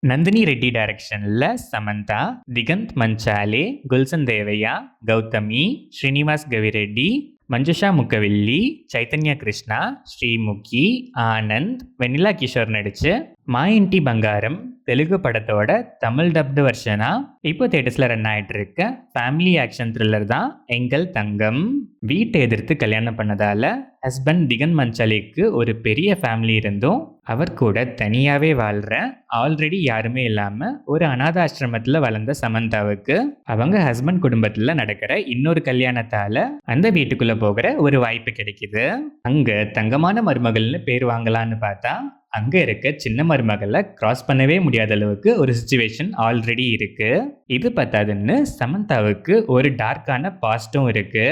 நந்தினி ரெட்டி டைரக்ஷன்ல சமந்தா, திகந்த் மஞ்சாலே, குல்சன் தேவையா, கௌதமி, ஸ்ரீனிவாஸ் கவிரெட்டி, மஞ்சுஷா முக்கவில்லி, சைத்தன்யா கிருஷ்ணா, ஸ்ரீமுகி, ஆனந்த், வெண்ணிலா கிஷோர் நடிச்சு மா இன்டி பங்காரம் தெலுங்கு படத்தோட தமிழ் டப்டு வெர்ஷனா இப்போ தியேட்டர்ஸ்ல ரன் ஆயிட்டு இருக்க ஃபேமிலி ஆக்ஷன் த்ரில்லர் தான் எங்கள் தங்கம். வீட்டை எதிர்த்து கல்யாணம் பண்ணதால ஹஸ்பண்ட் திகன் மஞ்சாலிக்கு ஒரு பெரிய ஃபேமிலி இருந்தும் அவர் கூட தனியாவே வாழ்ற ஆல்ரெடி யாருமே இல்லாம ஒரு அநாதாசிரமத்துல வளர்ந்த சமந்தாவுக்கு அவங்க ஹஸ்பண்ட் குடும்பத்துல நடக்கிற இன்னொரு கல்யாணத்தால அந்த வீட்டுக்குள்ள போகிற ஒரு வாய்ப்பு கிடைக்குது. அங்க தங்கமான மருமகள்னு பேர் வாங்கலான்னு பார்த்தா அங்க இருக்க சின்ன மருமகளை கிராஸ் பண்ணவே முடியாத அளவுக்கு ஒரு சிச்சுவேஷன் ஆல்ரெடி இருக்கு. இது பத்தாதுன்னு சமந்தாவுக்கு ஒரு டார்க்கான பாஸ்டும் இருக்கு.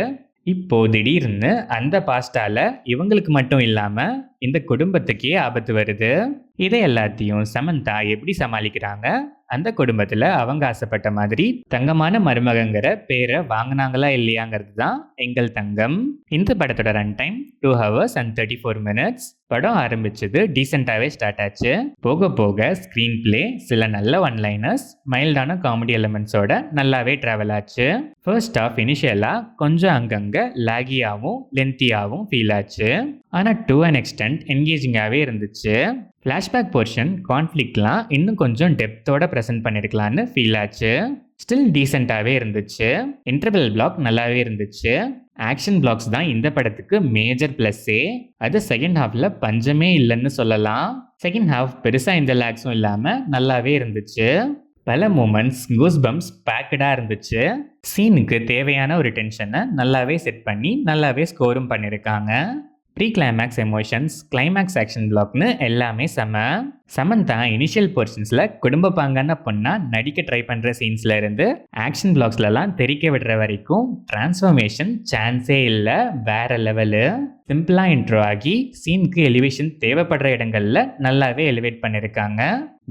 இப்போ திடீர்னு அந்த பாஸ்டால இவங்களுக்கு மட்டும் இல்லாம இந்த குடும்பத்துக்கே ஆபத்து வருது. இதை எல்லாத்தையும் சமந்தா எப்படி சமாளிக்கிறாங்க? அந்த குடும்பத்துல அவங்க ஆசைப்பட்ட மாதிரி தங்கமான மருமகங்கிற பேரை வாங்கினாங்களா இல்லையாங்கிறது தான் எங்கள் தங்கம். இந்த படத்தோட run time 2 hours and 34 minutes. படம் ஆரம்பிச்சது டீசெண்டாவே ஸ்டார்ட் ஆச்சு. போக போக ஸ்கிரீன் பிளே சில நல்ல ஒன்லைனர்ஸ், மைல்டான காமெடி எலிமெண்ட்ஸோட நல்லாவே டிராவல் ஆச்சு. ஃபர்ஸ்ட் ஆஃப் இனிஷியலா கொஞ்சம் அங்கங்க லாகியாவும் லென்த்தியாவும் ஃபீல் ஆச்சு. ஆனா டு அன் எக்ஸ்டென்ட் என்கேஜிங்காகவே இருந்துச்சு. ஃப்ளாஷ்பேக் போர்ஷன் கான்ஃப்ளிக்ட்லாம் இன்னும் கொஞ்சம் டெப்த்தோட ப்ரெசென்ட் பண்ணியிருக்கலான்னு ஃபீல் ஆச்சு. ஸ்டில் டீசெண்டாகவே இருந்துச்சு. இன்டர்வல் பிளாக் நல்லாவே இருந்துச்சு. ஆக்ஷன் பிளாக்ஸ் தான் இந்த படத்துக்கு மேஜர் ப்ளஸ்ஸே. அது செகண்ட் ஹாஃப்ல பஞ்சமே இல்லைன்னு சொல்லலாம். செகண்ட் ஹாஃப் பெருசாக இந்த லேக்ஸும் இல்லாமல் நல்லாவே இருந்துச்சு. பல மூமெண்ட்ஸ் கூஸ் பம்ப்ஸ் பேக்கடாக இருந்துச்சு. சீனுக்கு தேவையான ஒரு டென்ஷனை நல்லாவே செட் பண்ணி நல்லாவே ஸ்கோரும் பண்ணியிருக்காங்க. Pre climax emotions, climax action பிளாக்னு எல்லாமே சமந்தா இனிஷியல் போர்ஷன்ஸில் குடும்ப பாங்கான பொண்ணா நடிக்க ட்ரை பண்ணுற சீன்ஸ்ல இருந்து ஆக்ஷன் பிளாக்ஸ்லலாம் தெரிக்க விடுற வரைக்கும் டிரான்ஸ்ஃபர்மேஷன் சான்ஸே இல்லை, வேற லெவலு. சிம்பிளாக இன்ட்ரோ ஆகி சீனுக்கு எலிவேஷன் தேவைப்படுற இடங்கள்ல நல்லாவே எலிவேட் பண்ணியிருக்காங்க.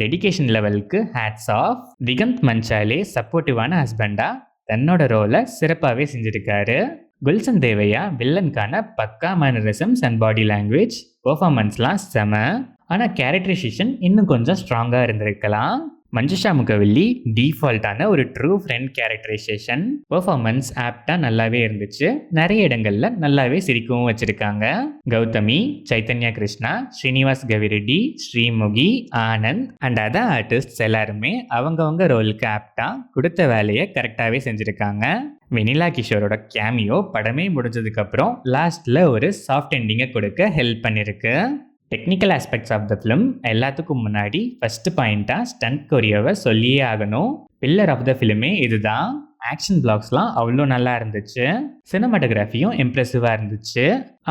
டெடிகேஷன் லெவலுக்கு ஹேட்ஸ் ஆஃப். திகந்த் மஞ்சாலே சப்போர்ட்டிவான ஹஸ்பண்டா தன்னோட ரோலை சிறப்பாகவே செஞ்சிருக்காரு. குல்சன் தேவையா வில்லனுக்கான பக்கா மேனரிசம்ஸ் அண்ட் பாடி லாங்குவேஜ் பெர்ஃபார்மன்ஸ்லாம் செம. ஆனால் கேரக்டரைசேஷன் இன்னும் கொஞ்சம் ஸ்ட்ராங்காக இருந்திருக்கலாம். மஞ்சுஷா முகவில்லி டிஃபால்ட்டான ஒரு ட்ரூ ஃப்ரெண்ட் கேரக்டரைசேஷன். பெர்ஃபார்மன்ஸ் ஆப்டாக நல்லாவே இருந்துச்சு. நிறைய இடங்கள்ல நல்லாவே சிரிக்கவும் வச்சிருக்காங்க. Gautami, Chaitanya Krishna, Srinivas Kavireddy, Sreemukhi, Anand and other artists எல்லாருமே அவங்கவுங்க ரோலுக்கு ஆப்டாக கொடுத்த வேலையை கரெக்டாகவே செஞ்சுருக்காங்க. வெண்ணிலா கிஷோரோட கேமியோ படமே முடிஞ்சதுக்கப்புறம் லாஸ்ட்டில் ஒரு சாஃப்ட் எண்டிங்கை கொடுக்க ஹெல்ப் பண்ணியிருக்கு. Technical aspects of the film எல்லாத்துக்கும் முன்னாடி ஃபர்ஸ்ட் பாயிண்ட்டாக ஸ்டண்ட் கொரியோவை சொல்லியே ஆகணும். பில்லர் ஆஃப் த ஃபிலிமே இதுதான். ஆக்ஷன் பிளாக்ஸ்லாம் அவ்வளோ நல்லா இருந்துச்சு. சினிமாட்டோகிராஃபியும் இம்ப்ரெசிவாக இருந்துச்சு.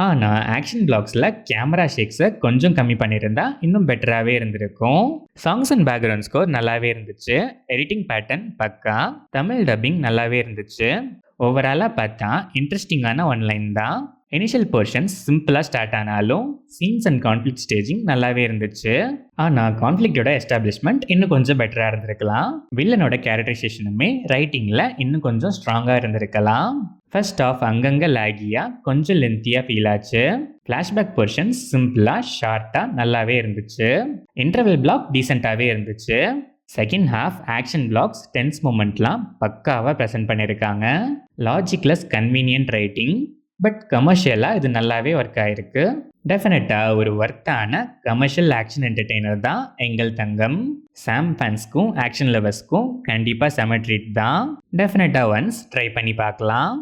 ஆனால் ஆக்ஷன் பிளாக்ஸில் கேமரா ஷேக்ஸை கொஞ்சம் கம்மி பண்ணியிருந்தா இன்னும் பெட்டராகவே இருந்திருக்கும். சாங்ஸ் அண்ட் பேக்ரவுண்ட் ஸ்கோர் நல்லாவே இருந்துச்சு. எடிட்டிங் பேட்டர்ன் பக்கா. தமிழ் டப்பிங் நல்லாவே இருந்துச்சு. ஓவராலாக பார்த்தா இன்ட்ரெஸ்டிங்கான ஒன்லைன் தான். இனிஷியல் போர்ஷன்ஸ் சிம்பிளாக ஸ்டார்ட் ஆனாலும் சீன்ஸ் அண்ட் கான்ஃப்ளிக்ட் ஸ்டேஜிங் நல்லாவே இருந்துச்சு. ஆனால் கான்ஃப்ளிக்டோட எஸ்டாப்ளிஷ்மெண்ட் இன்னும் கொஞ்சம் பெட்டராக இருந்திருக்கலாம். வில்லனோட கேரக்டரைசேஷனுமே ரைட்டிங்கில் இன்னும் கொஞ்சம் ஸ்ட்ராங்காக இருந்திருக்கலாம். ஃபர்ஸ்ட் ஆஃப் அங்கங்கே லாகியாக கொஞ்சம் லென்த்தியாக ஃபீல் ஆச்சு. ஃப்ளாஷ்பேக் போர்ஷன்ஸ் சிம்பிளாக ஷார்ட்டாக நல்லாவே இருந்துச்சு. இன்டர்வல் பிளாக் டீசெண்டாகவே இருந்துச்சு. Second half action blocks tense மூமெண்ட்லாம் பக்காவாக ப்ரெசென்ட் பண்ணியிருக்காங்க. லாஜிக்லெஸ் கன்வீனியன்ட் ரைட்டிங், பட் கமர்ஷியலாக இது நல்லாவே ஒர்க் ஆகிருக்கு. டெஃபினட்டாக ஒரு ஒர்த்தான கமர்ஷியல் ஆக்ஷன் என்டர்டெய்னர் தான் எங்கள் தங்கம். சாம் ஃபேன்ஸ்க்கும் ஆக்ஷன் லவர்ஸ்க்கும் கண்டிப்பாக செம ட்ரீட் தான். டெஃபினட்டாக ஒன்ஸ் ட்ரை பண்ணி பார்க்கலாம்.